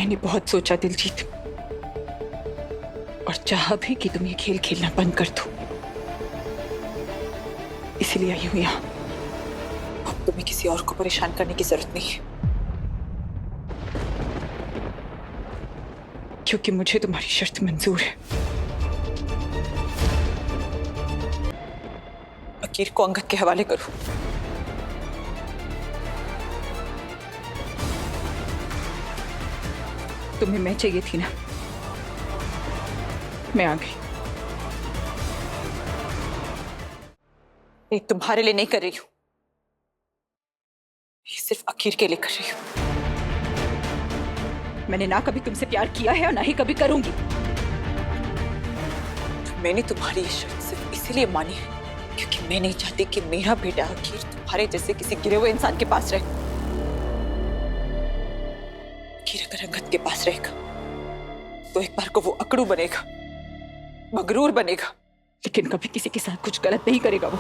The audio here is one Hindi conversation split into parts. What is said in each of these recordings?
मैंने बहुत सोचा दिलजीत, और चाहा भी कि तुम ये खेल खेलना बंद कर दो। इसलिए आई हूं यहां। अब तुम्हें किसी और को परेशान करने की जरूरत नहीं है, क्योंकि मुझे तुम्हारी शर्त मंजूर है। अकीर को अंगद के हवाले करो। तुम्हें मैं चाहिए थी ना, मैं आ गई। ये तुम्हारे लिए नहीं कर रही हूं, ये सिर्फ अकीर के लिए कर रही हूं। मैंने ना कभी तुमसे प्यार किया है और ना ही कभी करूंगी। मैंने तुम्हारी ये शर्त सिर्फ इसीलिए मानी है क्योंकि मैं नहीं चाहती कि मेरा बेटा अकीर तुम्हारे जैसे किसी गिरे हुए इंसान के पास रहे। अकीर अगर अंगद के पास रहेगा तो एक बार को वो अकड़ू बनेगा, मगरूर बनेगा, लेकिन कभी किसी के साथ कुछ गलत नहीं करेगा। वो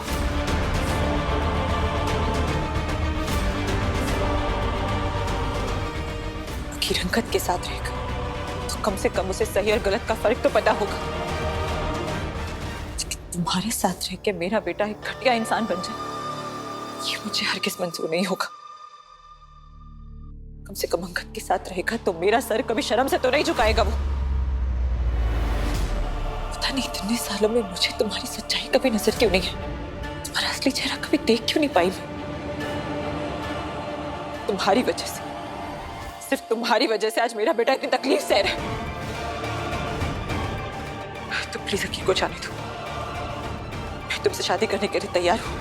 अकीर अंगद के साथ रहेगा तो कम से कम उसे सही और गलत का फर्क तो पता होगा। तुम्हारे साथ रह के मेरा बेटा एक घटिया इंसान बन जाए, ये मुझे हरगिज़ मंजूर नहीं होगा। कम से कम अंगद के साथ रहेगा तो मेरा सर कभी शर्म से तो नहीं झुकाएगा। वो पता नहीं इतने सालों में मुझे तुम्हारी सच्चाई कभी नजर क्यों नहीं है, तुम्हारा असली चेहरा कभी देख क्यों नहीं पाई मैं। तुम्हारी वजह से, सिर्फ तुम्हारी वजह से आज मेरा बेटा इतनी तकलीफ सह रहा है। तो प्लीज अकीर को जाने दो। मैं तुमसे शादी करने के लिए तैयार हूं,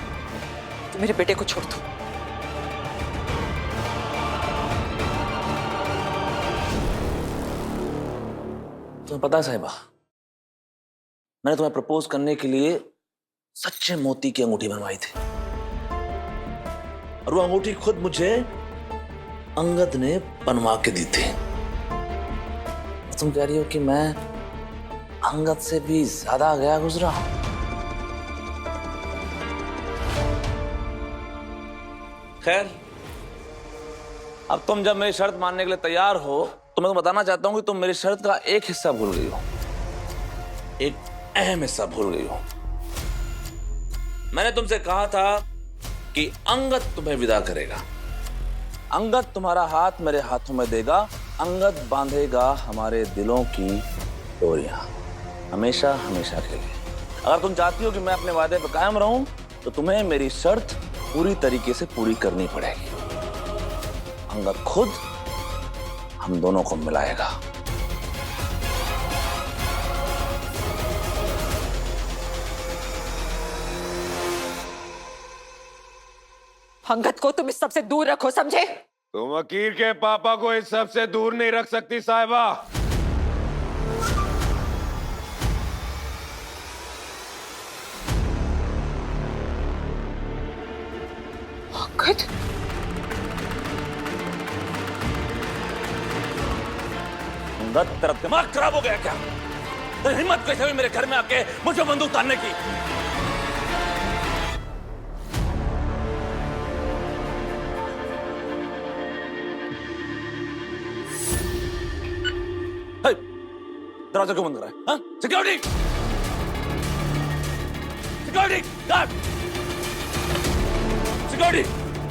तो मेरे बेटे को छोड़ दो। तुम्हें पता है साहिबा, मैंने तुम्हें प्रपोज करने के लिए सच्चे मोती की अंगूठी बनवाई थी, और वो अंगूठी खुद मुझे अंगद ने बनवा के दी थी। तुम कह रही हो कि मैं अंगद से भी ज्यादा गया गुजरा हूं। खैर, अब तुम जब मेरी शर्त मानने के लिए तैयार हो तो मैं तुम्हें बताना चाहता हूं कि तुम मेरी शर्त का एक हिस्सा भूल गई हो, एक अहम हिस्सा भूल गई हो। मैंने तुमसे कहा था कि अंगद तुम्हें विदा करेगा, अंगद तुम्हारा हाथ मेरे हाथों में देगा, अंगद बांधेगा हमारे दिलों की डोरियां हमेशा हमेशा के लिए। अगर तुम चाहती हो कि मैं अपने वादे पर कायम रहूं तो तुम्हें मेरी शर्त पूरी तरीके से पूरी करनी पड़ेगी। अंगद खुद हम दोनों को मिलाएगा। अंगद को तुम इस सब से दूर रखो, समझे? तुम अकीर के पापा को इस सब से दूर नहीं रख सकती साहिबा। अंगद, अंगद तेरा दिमाग खराब हो गया क्या? तेरी हिम्मत कैसे हुई मेरे घर में आके मुझे बंदूक तानने की? दरवाजा क्यों बंद करा है? हाँ? सिक्योरिटी! सिक्योरिटी! गार्ड! सिक्योरिटी!